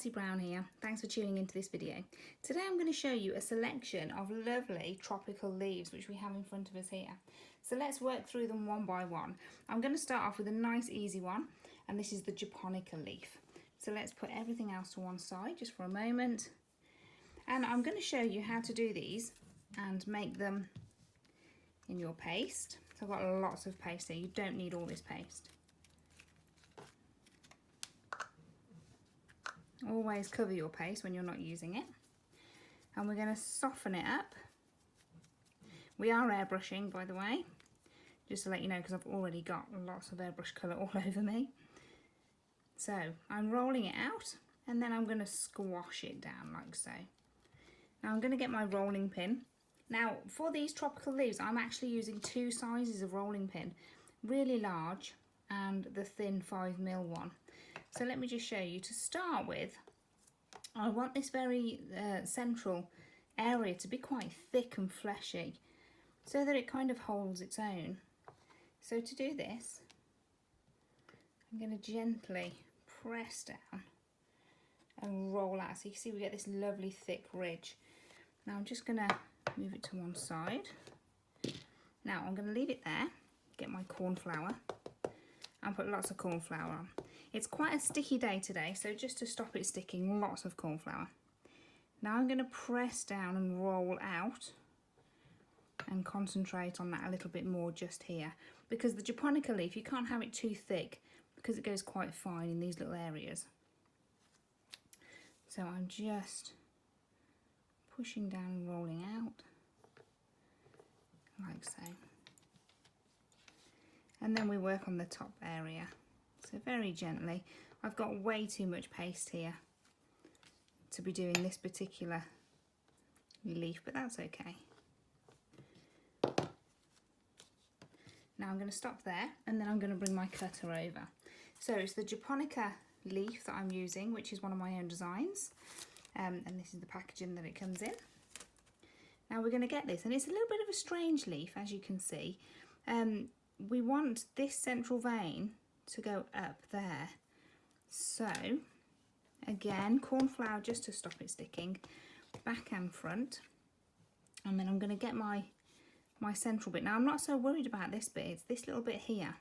Jessie Brown here. Thanks for tuning into this video. Today I'm going to show you a selection of lovely tropical leaves which we have in front of us here. So let's work through them one by one. I'm going to start off with a nice easy one, and this is the japonica leaf. So let's put everything else to one side just for a moment. And I'm going to show you how to do these and make them in your paste. So I've got lots of paste here. You don't need all this paste. Always cover your paste when you're not using it. And we're going to soften it up. We are airbrushing, by the way, just to let you know, because I've already got lots of airbrush colour all over me. So I'm rolling it out, and then I'm going to squash it down like so. Now I'm going to get my rolling pin. Now for these tropical leaves, I'm actually using two sizes of rolling pin, really large and the thin 5mm one. So let me just show you. To start with, I want this very central area to be quite thick and fleshy so that it kind of holds its own. So to do this, I'm going to gently press down and roll out. So you can see we get this lovely thick ridge. Now I'm just going to move it to one side. Now I'm going to leave it there, get my corn flour and put lots of corn flour on. It's quite a sticky day today, so just to stop it sticking, lots of corn flour. Now I'm going to press down and roll out and concentrate on that a little bit more just here, because the japonica leaf, you can't have it too thick because it goes quite fine in these little areas. So I'm just pushing down and rolling out like so. And then we work on the top area. So very gently. I've got way too much paste here to be doing this particular leaf, but that's okay. Now I'm going to stop there, and then I'm going to bring my cutter over. So it's the japonica leaf that I'm using, which is one of my own designs, and this is the packaging that it comes in. Now we're going to get this, and it's a little bit of a strange leaf, as you can see. We want this central vein to go up there. So again, corn flour just to stop it sticking, back and front. And then I'm going to get my central bit. Now I'm not so worried about this bit, it's this little bit here.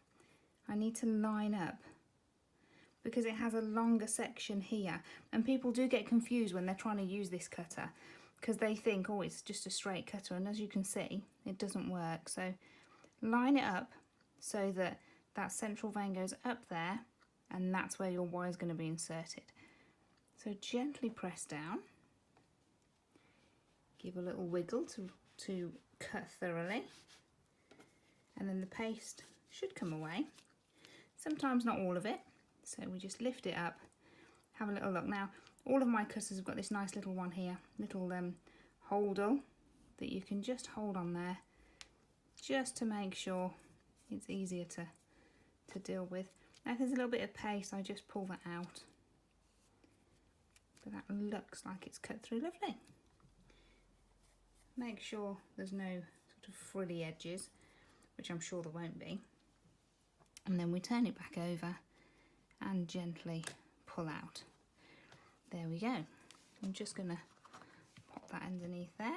I need to line up because it has a longer section here, and people do get confused when they're trying to use this cutter because they think, oh, it's just a straight cutter, and as you can see, it doesn't work. So line it up so that that central vein goes up there, and that's where your wire is going to be inserted. So gently press down, give a little wiggle to cut thoroughly, and then the paste should come away. Sometimes not all of it, so we just lift it up, have a little look. Now all of my cutters have got this nice little one here, little holdall that you can just hold on there just to make sure it's easier to deal with. Now if there's a little bit of paste, I just pull that out. But that looks like it's cut through lovely. Make sure there's no sort of frilly edges, which I'm sure there won't be. And then we turn it back over and gently pull out. There we go. I'm just going to pop that underneath there.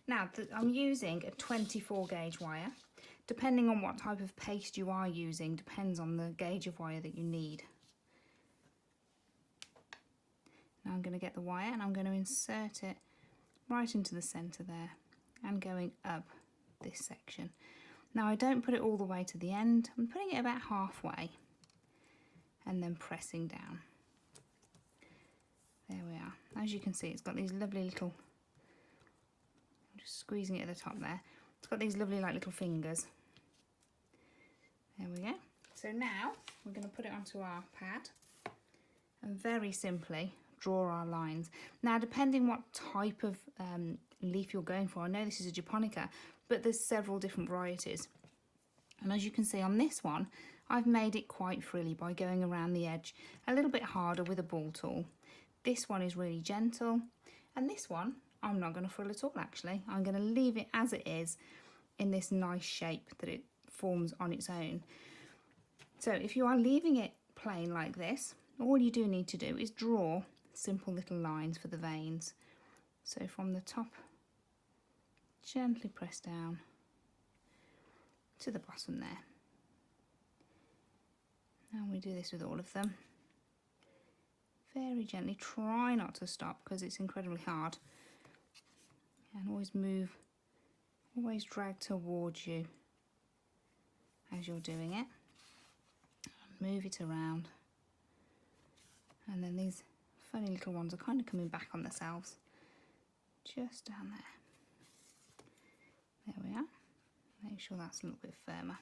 Now I'm using a 24 gauge wire. Depending on what type of paste you are using, depends on the gauge of wire that you need. Now I'm going to get the wire and I'm going to insert it right into the centre there and going up this section. Now I don't put it all the way to the end, I'm putting it about halfway and then pressing down. There we are. As you can see, it's got these lovely little, I'm just squeezing it at the top there. It's got these lovely like little fingers. There we go. So now we're going to put it onto our pad and very simply draw our lines. Now depending what type of leaf you're going for, I know this is a japonica, but there's several different varieties. And as you can see on this one, I've made it quite frilly by going around the edge a little bit harder with a ball tool. This one is really gentle, and this one I'm not going to frill at all actually. I'm going to leave it as it is in this nice shape that it forms on its own. So if you are leaving it plain like this, all you do need to do is draw simple little lines for the veins. So from the top, gently press down to the bottom there. And we do this with all of them. Very gently, try not to stop because it's incredibly hard. And always move, always drag towards you as you're doing it. Move it around. And then these funny little ones are kind of coming back on themselves. Just down there. There we are. Make sure that's a little bit firmer.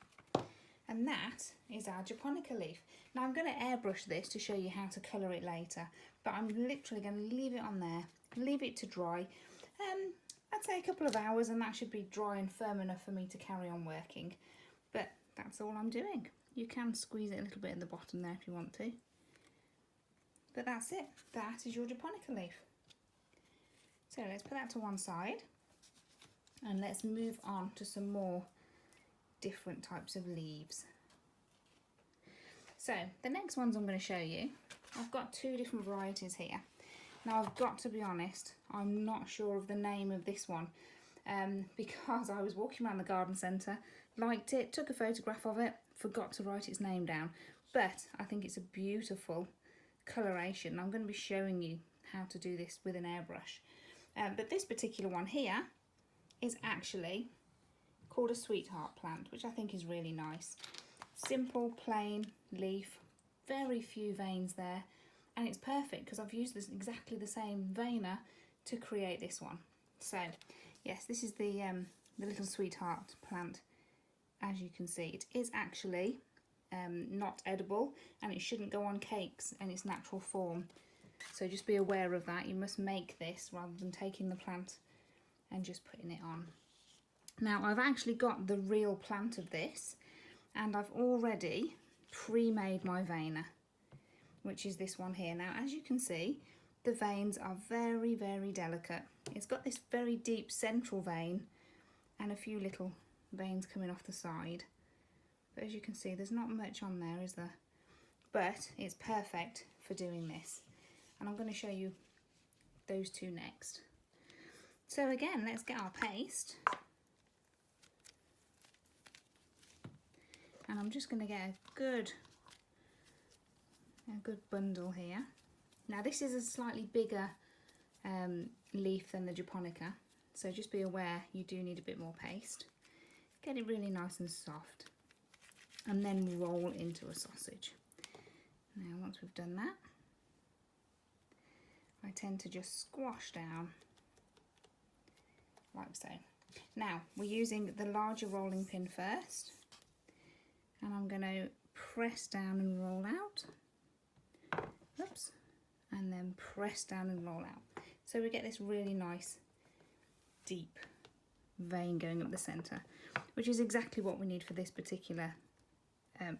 And that is our japonica leaf. Now I'm going to airbrush this to show you how to colour it later, but I'm literally going to leave it on there, leave it to dry. I'd say a couple of hours and that should be dry and firm enough for me to carry on working. But that's all I'm doing. You can squeeze it a little bit in the bottom there if you want to. But that's it. That is your japonica leaf. So let's put that to one side and let's move on to some more different types of leaves. So the next ones I'm going to show you, I've got two different varieties here. Now I've got to be honest, I'm not sure of the name of this one because I was walking around the garden centre, liked it, took a photograph of it, forgot to write its name down, but I think it's a beautiful coloration. I'm going to be showing you how to do this with an airbrush. But this particular one here is actually called a sweetheart plant, which I think is really nice. Simple, plain leaf, very few veins there, and it's perfect because I've used this exactly the same veiner to create this one. So yes, this is the little sweetheart plant. As you can see, it is actually not edible and it shouldn't go on cakes in its natural form. So just be aware of that. You must make this rather than taking the plant and just putting it on. Now I've actually got the real plant of this and I've already pre-made my veiner, which is this one here. Now as you can see, the veins are very, very delicate. It's got this very deep central vein and a few little veins coming off the side. But as you can see, there's not much on there, is there? But it's perfect for doing this. And I'm going to show you those two next. So again, let's get our paste. And I'm just going to get a good bundle here. Now this is a slightly bigger leaf than the japonica, so just be aware you do need a bit more paste. Get it really nice and soft and then roll into a sausage. Now once we've done that, I tend to just squash down like so. Now we're using the larger rolling pin first, and I'm going to press down and roll out. Oops. And then press down and roll out. So we get this really nice deep vein going up the centre, which is exactly what we need for this particular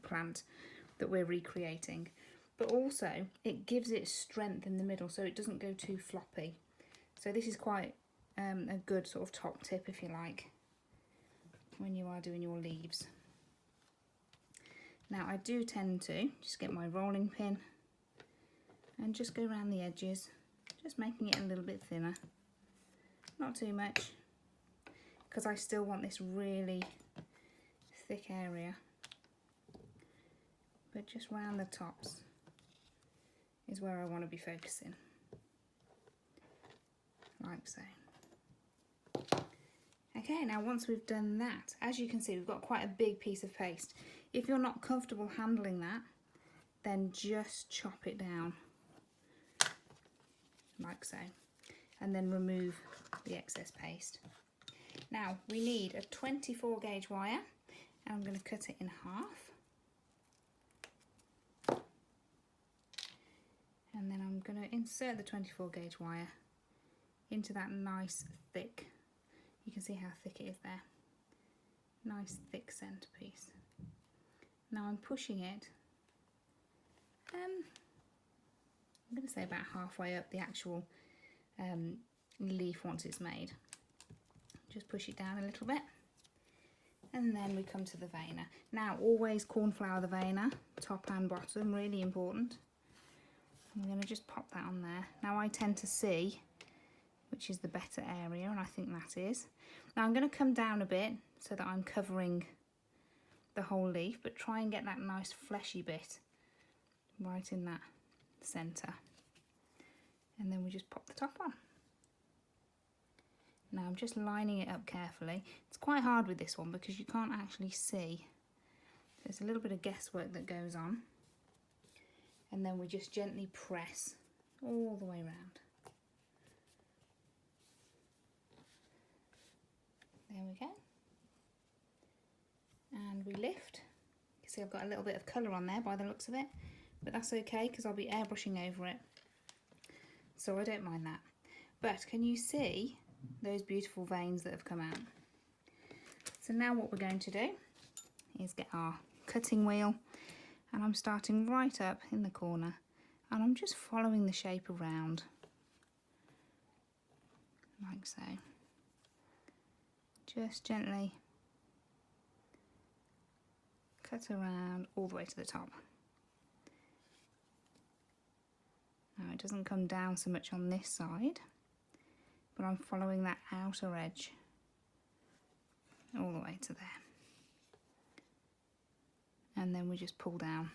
plant that we're recreating. But also it gives it strength in the middle so it doesn't go too floppy. So this is quite a good sort of top tip, if you like, when you are doing your leaves. Now I do tend to just get my rolling pin and just go around the edges, just making it a little bit thinner, not too much, because I still want this really thick area, but just round the tops is where I want to be focusing, like so. Okay, now once we've done that, as you can see, we've got quite a big piece of paste. If you're not comfortable handling that, then just chop it down like so, and then remove the excess paste. Now we need a 24 gauge wire, and I'm going to cut it in half, and then I'm going to insert the 24 gauge wire into that nice thick, you can see how thick it is there, nice thick centerpiece. Now I'm pushing it, I'm going to say about halfway up the actual leaf once it's made. Just push it down a little bit, and then we come to the veiner. Now always corn flour the veiner, top and bottom, really important. I'm going to just pop that on there. Now I tend to see which is the better area, and I think that is. Now I'm going to come down a bit so that I'm covering the whole leaf, but try and get that nice fleshy bit right in that centre. And then we just pop the top on. Now I'm just lining it up carefully. It's quite hard with this one because you can't actually see. There's a little bit of guesswork that goes on. And then we just gently press all the way around. There we go. And we lift. You can see I've got a little bit of colour on there by the looks of it, but that's okay because I'll be airbrushing over it, so I don't mind that. But can you see those beautiful veins that have come out? So now what we're going to do is get our cutting wheel, and I'm starting right up in the corner, and I'm just following the shape around like so. Just gently cut around all the way to the top. Now it doesn't come down so much on this side, but I'm following that outer edge all the way to there. And then we just pull down.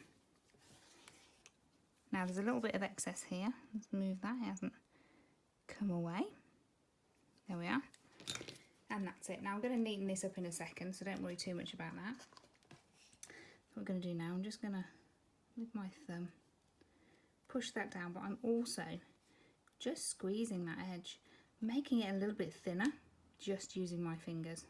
Now there's a little bit of excess here. Let's move that, it hasn't come away. There we are. And that's it. Now I'm going to neaten this up in a second, so don't worry too much about that. What I'm going to do now, I'm just going to, with my thumb, push that down, but I'm also just squeezing that edge, making it a little bit thinner, just using my fingers.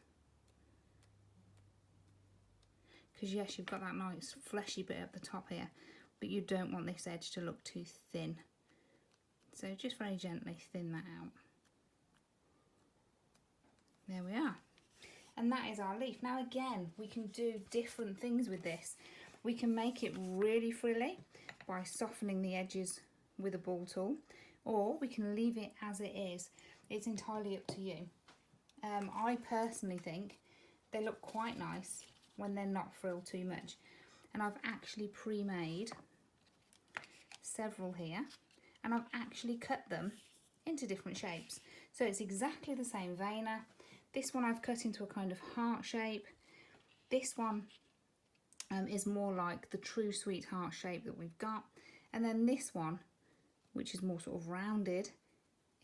Because yes, you've got that nice fleshy bit at the top here, but you don't want this edge to look too thin. So just very gently thin that out. There we are. And that is our leaf. Now again, we can do different things with this. We can make it really frilly by softening the edges with a ball tool, or we can leave it as it is. It's entirely up to you. I personally think they look quite nice when they're not frilled too much. And I've actually pre-made several here, and I've actually cut them into different shapes. So it's exactly the same veiner. This one I've cut into a kind of heart shape. This one is more like the true sweetheart shape that we've got. And then this one, which is more sort of rounded,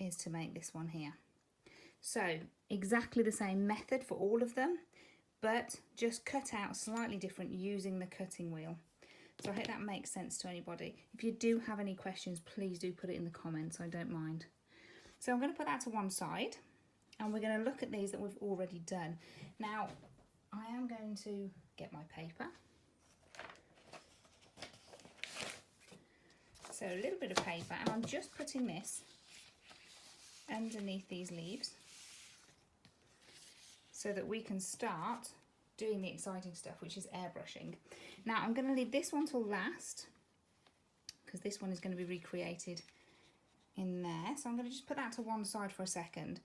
is to make this one here. So exactly the same method for all of them, but just cut out slightly different using the cutting wheel. So I hope that makes sense to anybody. If you do have any questions, please do put it in the comments, I don't mind. So I'm going to put that to one side, and we're going to look at these that we've already done. Now, I am going to get my paper. So a little bit of paper, and I'm just putting this underneath these leaves so that we can start doing the exciting stuff, which is airbrushing. Now I'm going to leave this one till last because this one is going to be recreated in there. So I'm going to just put that to one side for a second,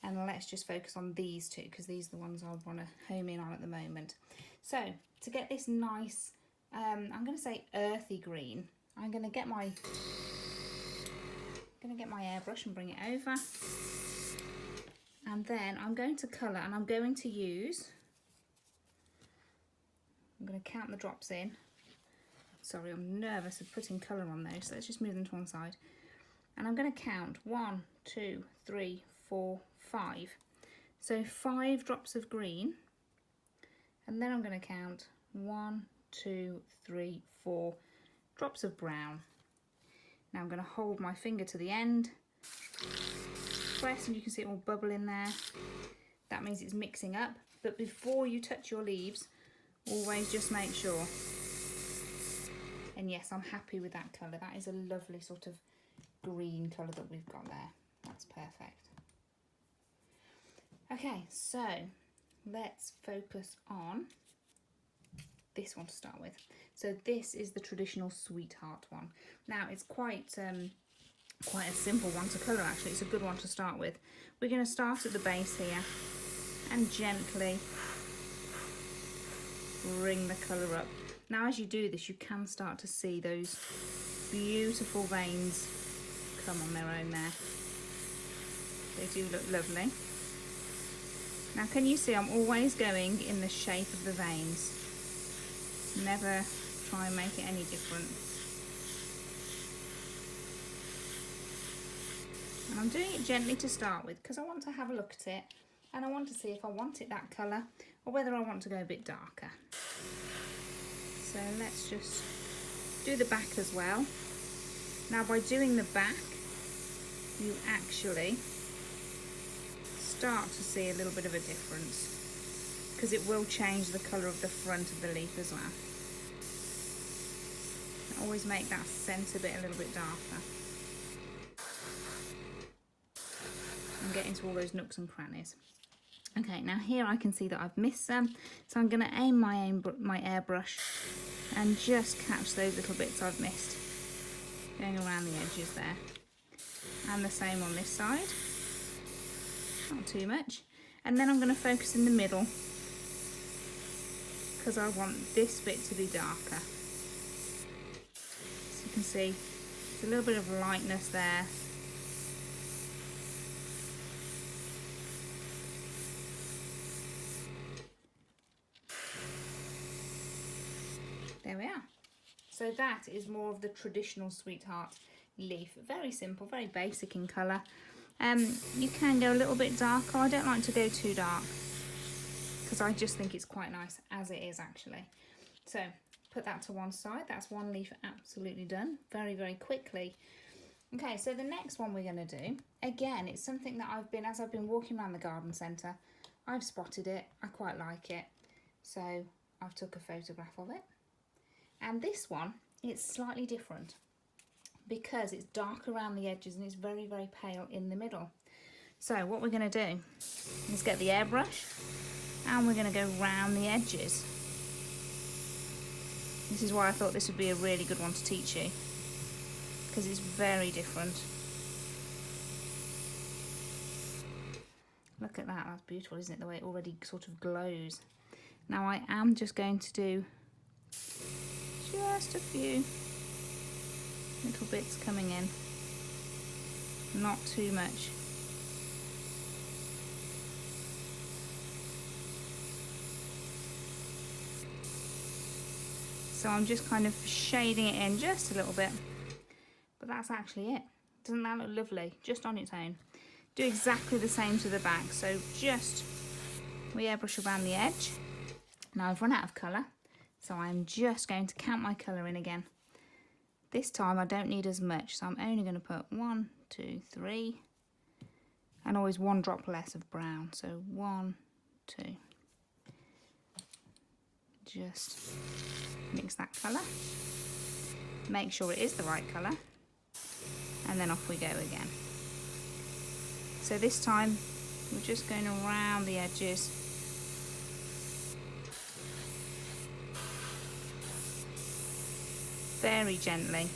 and let's just focus on these two because these are the ones I want to home in on at the moment. So to get this nice, I'm going to say earthy green, I'm going to get my airbrush and bring it over, and then I'm going to colour, and I'm going to use, I'm going to count the drops in. Sorry, I'm nervous of putting colour on those, so let's just move them to one side. And I'm going to count 1, 2, 3, 4, 5. So 5 drops of green, and then I'm going to count 1, 2, 3, 4 drops of brown. Now I'm going to hold my finger to the end, press, and you can see it all bubble in there. That means it's mixing up. But before you touch your leaves, always just make sure. And yes, I'm happy with that colour. That is a lovely sort of green colour that we've got there. That's perfect. Okay, so let's focus on this one to start with. So this is the traditional sweetheart one. Now it's quite a simple one to colour actually. It's a good one to start with. We're going to start at the base here and gently bring the colour up. Now as you do this, you can start to see those beautiful veins come on their own there. They do look lovely. Now can you see I'm always going in the shape of the veins. Never try and make it any different. And I'm doing it gently to start with because I want to have a look at it and I want to see if I want it that colour or whether I want to go a bit darker. So let's just do the back as well. Now by doing the back, you actually start to see a little bit of a difference because it will change the colour of the front of the leaf as well. Always make that centre bit a little bit darker and get into all those nooks and crannies. Okay, now here I can see that I've missed some, so I'm going to aim my airbrush and just catch those little bits I've missed, going around the edges there. And the same on this side, not too much. And then I'm going to focus in the middle because I want this bit to be darker. So you can see there's a little bit of lightness there. There we are. So that is more of the traditional sweetheart leaf. Very simple, very basic in colour. You can go a little bit darker. I don't like to go too dark because I just think it's quite nice as it is actually. So put that to one side. That's one leaf absolutely done very, very quickly. Okay, so the next one we're going to do, again, it's something that as I've been walking around the garden centre, I've spotted it. I quite like it. So I've took a photograph of it. And this one, it's slightly different because it's dark around the edges and it's very, very pale in the middle. So what we're going to do is get the airbrush and we're going to go round the edges. This is why I thought this would be a really good one to teach you, because it's very different. Look at that, that's beautiful, isn't it? The way it already sort of glows. Now I am just going to do just a few little bits coming in, not too much. So I'm just kind of shading it in just a little bit, but that's actually it. Doesn't that look lovely just on its own? Do exactly the same to the back. So just we airbrush around the edge. Now I've run out of colour, so I'm just going to count my colour in again. This time I don't need as much, so I'm only going to put 1, 2, 3, and always one drop less of brown. So 1, 2. Just mix that colour. Make sure it is the right colour, and then off we go again. So this time we're just going around the edges. Very gently.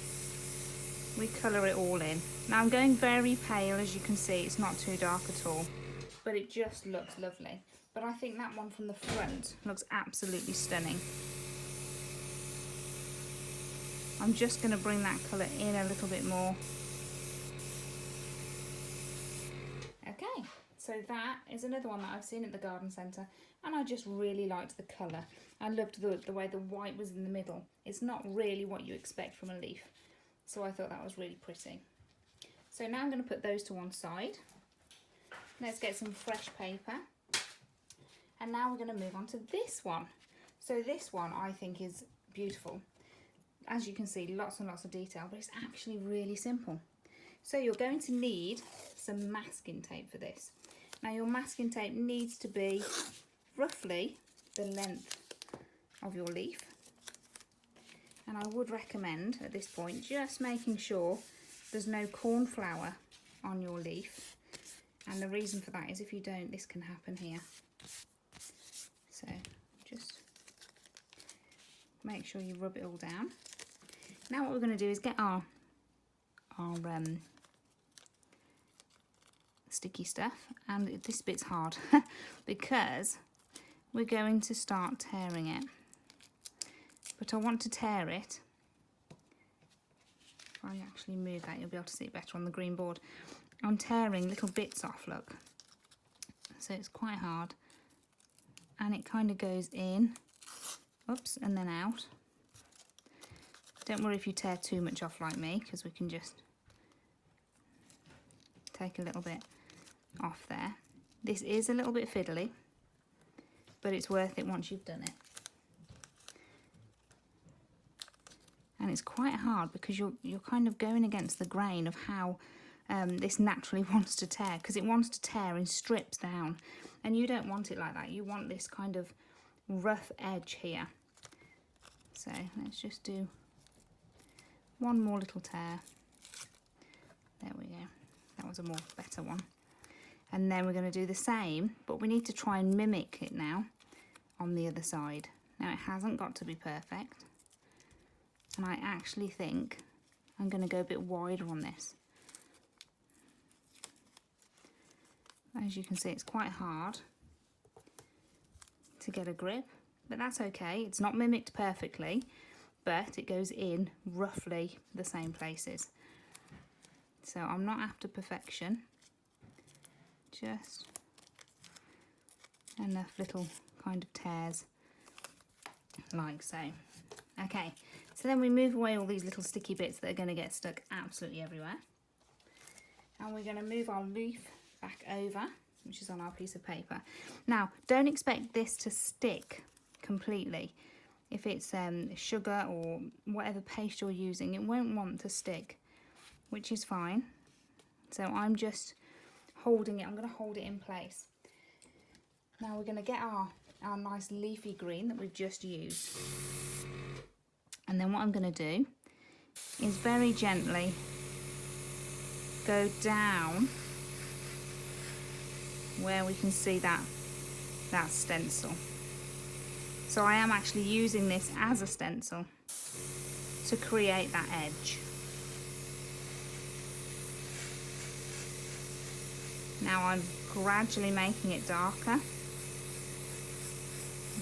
We colour it all in. Now I'm going very pale, as you can see, it's not too dark at all, but it just looks lovely. But I think that one from the front looks absolutely stunning. I'm just going to bring that colour in a little bit more. Okay, so that is another one that I've seen at the garden centre, and I just really liked the colour. I loved the way the white was in the middle. It's not really what you expect from a leaf, so I thought that was really pretty. So now I'm going to put those to one side. Let's get some fresh paper. And now we're going to move on to this one. So this one I think is beautiful. As you can see, lots and lots of detail, but it's actually really simple. So you're going to need some masking tape for this. Now your masking tape needs to be roughly the length of your leaf. And I would recommend at this point just making sure there's no cornflower on your leaf. And the reason for that is if you don't, this can happen here. So just make sure you rub it all down. Now what we're going to do is get our sticky stuff, and this bit's hard because we're going to start tearing it. But I want to tear it I actually move that, you'll be able to see it better on the green board. I'm tearing little bits off, look. So it's quite hard. And it kind of goes in, oops, and then out. Don't worry if you tear too much off like me, because we can just take a little bit off there. This is a little bit fiddly, but it's worth it once you've done it. And it's quite hard because you're kind of going against the grain of how this naturally wants to tear, because it wants to tear in strips down, and you don't want it like that. You want this kind of rough edge here. So let's just do one more little tear. There we go. That was a more better one. And then we're going to do the same, but we need to try and mimic it now on the other side. Now it hasn't got to be perfect, and I actually think I'm going to go a bit wider on this. As you can see, it's quite hard to get a grip, but that's okay. It's not mimicked perfectly, but it goes in roughly the same places. So I'm not after perfection, just enough little kind of tears like so. Okay, so then we move away all these little sticky bits that are going to get stuck absolutely everywhere, and we're going to move our leaf back over, which is on our piece of paper. Now don't expect this to stick completely. If it's sugar or whatever paste you're using, it won't want to stick, which is fine. So I'm just holding it, I'm going to hold it in place. Now we're going to get our nice leafy green that we've just used, and then what I'm going to do is very gently go down where we can see that stencil. So I am actually using this as a stencil to create that edge. Now I'm gradually making it darker,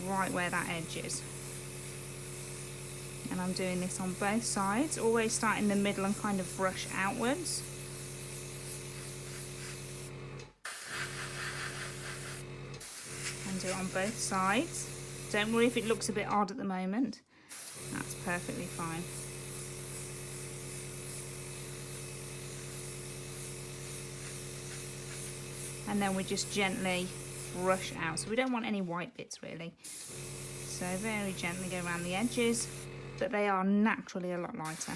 right where that edge is. And I'm doing this on both sides, always start in the middle and kind of brush outwards. And do it on both sides. Don't worry if it looks a bit odd at the moment, that's perfectly fine. And then we just gently brush out. So we don't want any white bits really. So very gently go around the edges, but they are naturally a lot lighter.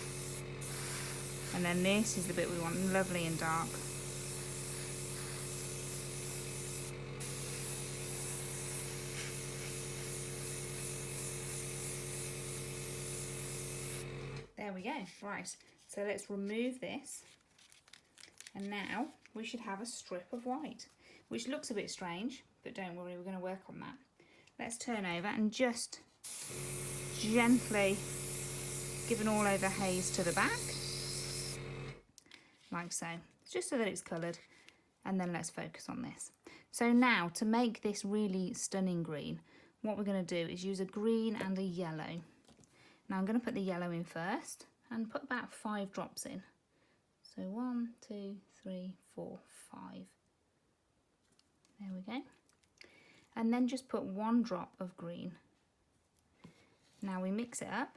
And then this is the bit we want lovely and dark. There we go. Right, so let's remove this. And now we should have a strip of white, which looks a bit strange, but don't worry, we're going to work on that. Let's turn over and just gently give an all over haze to the back, like so, just so that it's coloured. And then let's focus on this. So now to make this really stunning green, what we're going to do is use a green and a yellow. Now I'm going to put the yellow in first and put about 5 drops in. So 1, 2, 3, 4, 5. There we go. And then just put 1 drop of green. Now we mix it up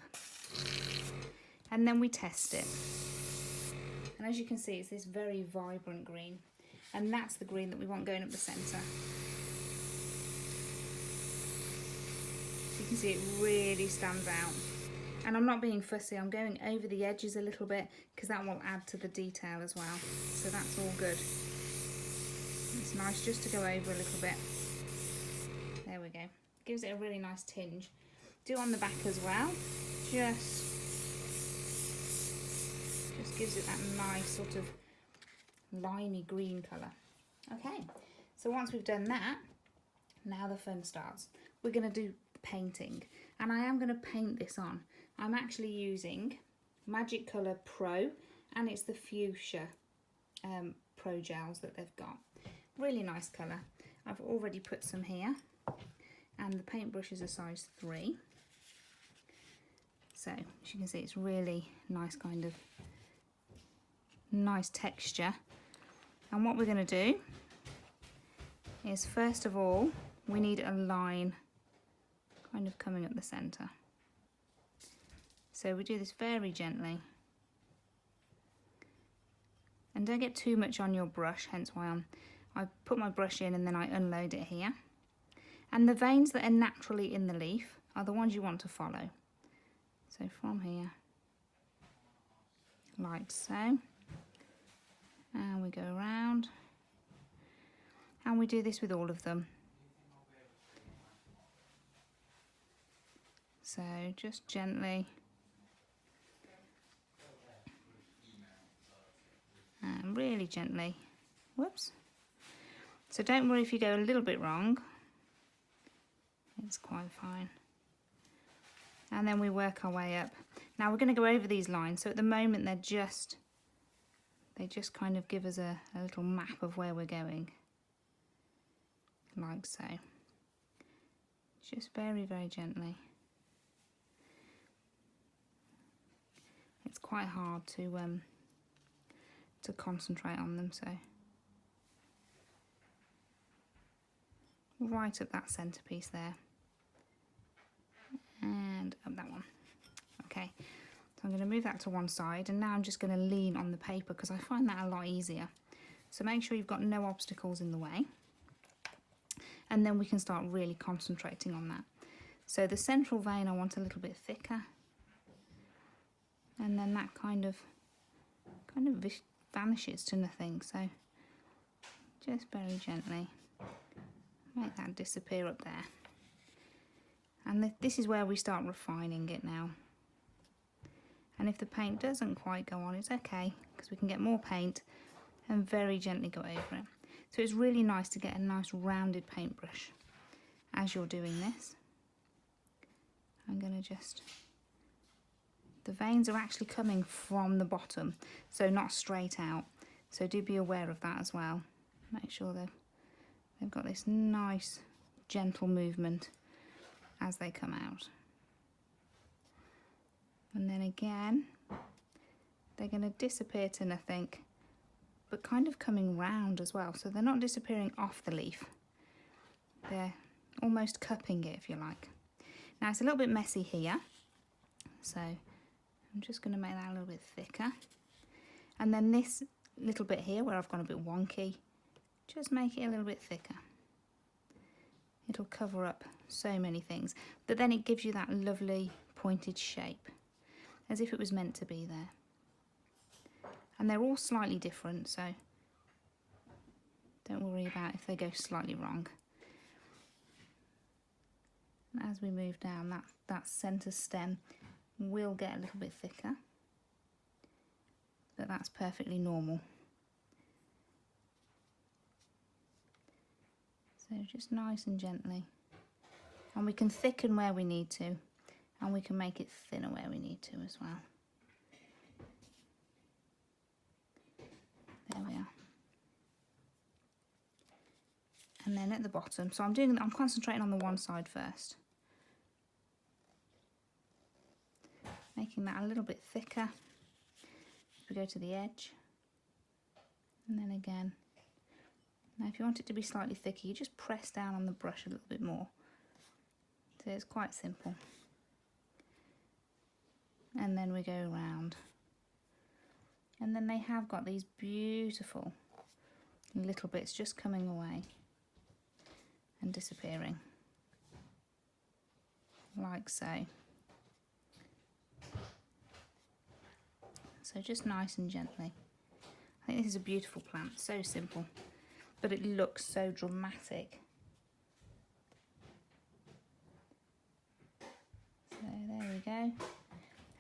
and then we test it. And as you can see, it's this very vibrant green, and that's the green that we want going up the centre. So you can see it really stands out. And I'm not being fussy, I'm going over the edges a little bit because that will add to the detail as well. So that's all good. It's nice just to go over a little bit. There we go. Gives it a really nice tinge. Do on the back as well. Just gives it that nice sort of limey green colour. Okay, so once we've done that, now the fun starts. We're going to do painting, and I am going to paint this on. I'm actually using Magic Colour Pro, and it's the Fuchsia Pro gels that they've got. Really nice colour. I've already put some here, and the paintbrush is a size 3. So as you can see, it's really nice kind of nice texture. And what we're going to do is, first of all, we need a line kind of coming up the centre. So we do this very gently. And don't get too much on your brush, hence why I put my brush in and then I unload it here. And the veins that are naturally in the leaf are the ones you want to follow. So from here, like so. And we go around. And we do this with all of them. So just gently. And really gently. Whoops. So don't worry if you go a little bit wrong. It's quite fine. And then we work our way up. Now we're going to go over these lines. So at the moment they just kind of give us a little map of where we're going. Like so. Just very, very gently. It's quite hard to concentrate on them, so right up that centerpiece there. And up that one. Okay, so I'm going to move that to one side, and now I'm just going to lean on the paper because I find that a lot easier. So make sure you've got no obstacles in the way, and then we can start really concentrating on that. So the central vein I want a little bit thicker, and then that kind of vanishes to nothing. So just very gently make that disappear up there. And this is where we start refining it now. And if the paint doesn't quite go on, it's okay, because we can get more paint and very gently go over it. So it's really nice to get a nice rounded paintbrush as you're doing this. I'm going to just... The veins are actually coming from the bottom, so not straight out. So do be aware of that as well. Make sure they've got this nice, gentle movement as they come out. And then again, they're going to disappear to nothing, but kind of coming round as well. So they're not disappearing off the leaf. They're almost cupping it, if you like. Now it's a little bit messy here, so I'm just going to make that a little bit thicker. And then this little bit here where I've gone a bit wonky, just make it a little bit thicker. It'll cover up so many things, but then it gives you that lovely pointed shape, as if it was meant to be there. And they're all slightly different, so don't worry about if they go slightly wrong. And as we move down, that centre stem will get a little bit thicker, but that's perfectly normal. So just nice and gently. And we can thicken where we need to, and we can make it thinner where we need to as well. There we are. And then at the bottom, so I'm concentrating on the one side first. Making that a little bit thicker. We go to the edge. And then again. Now if you want it to be slightly thicker, you just press down on the brush a little bit more. So it's quite simple. And then we go around. And then they have got these beautiful little bits just coming away and disappearing. Like so. So just nice and gently. I think this is a beautiful plant, so simple, but it looks so dramatic. So there we go.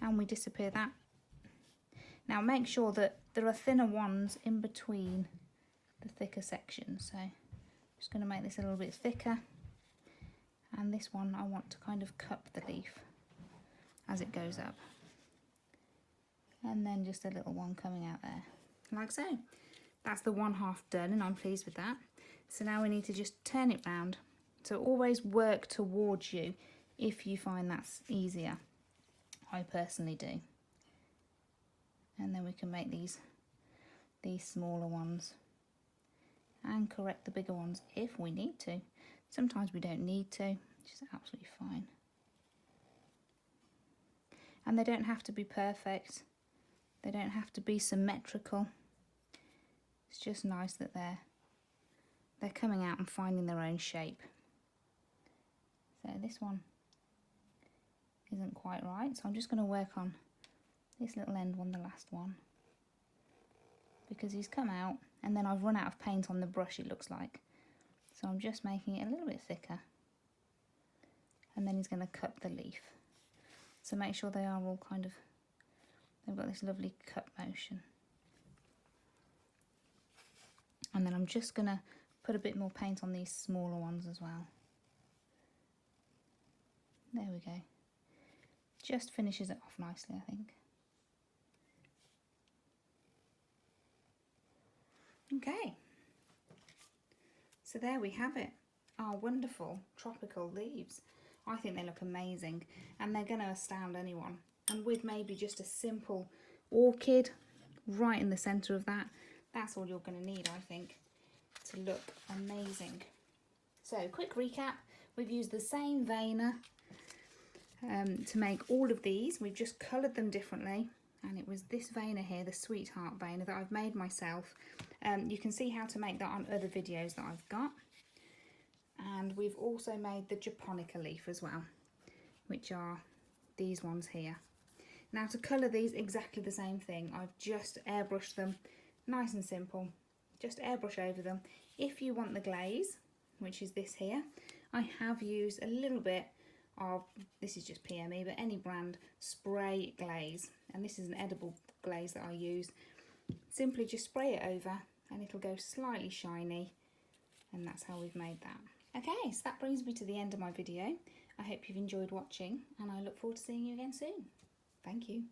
And we disappear that. Now make sure that there are thinner ones in between the thicker sections. So I'm just going to make this a little bit thicker. And this one I want to kind of cup the leaf as it goes up. And then just a little one coming out there, like so. That's the one half done, and I'm pleased with that. So now we need to just turn it round. So always work towards you if you find that's easier. I personally do. And then we can make these these smaller ones and correct the bigger ones if we need to. Sometimes we don't need to, which is absolutely fine. And they don't have to be perfect. They don't have to be symmetrical. It's just nice that they're coming out and finding their own shape. So this one isn't quite right, so I'm just going to work on this little end one, the last one, because he's come out and then I've run out of paint on the brush, it looks like. So I'm just making it a little bit thicker, and then he's going to cut the leaf. So make sure they are all kind of, they've got this lovely cut motion. And then I'm just going to put a bit more paint on these smaller ones as well. There we go. Just finishes it off nicely, I think. Okay. So there we have it. Our wonderful tropical leaves. I think they look amazing, and they're going to astound anyone. And with maybe just a simple orchid right in the centre of that, that's all you're going to need, I think, to look amazing. So, quick recap. We've used the same veiner to make all of these. We've just coloured them differently, and it was this veiner here, the Sweetheart veiner, that I've made myself. You can see how to make that on other videos that I've got. And we've also made the Japonica leaf as well, which are these ones here. Now to colour these, exactly the same thing. I've just airbrushed them, nice and simple. Just airbrush over them. If you want the glaze, which is this here, I have used a little bit of, this is just PME, but any brand, spray glaze. And this is an edible glaze that I use. Simply just spray it over and it'll go slightly shiny. And that's how we've made that. Okay, so that brings me to the end of my video. I hope you've enjoyed watching, and I look forward to seeing you again soon. Thank you.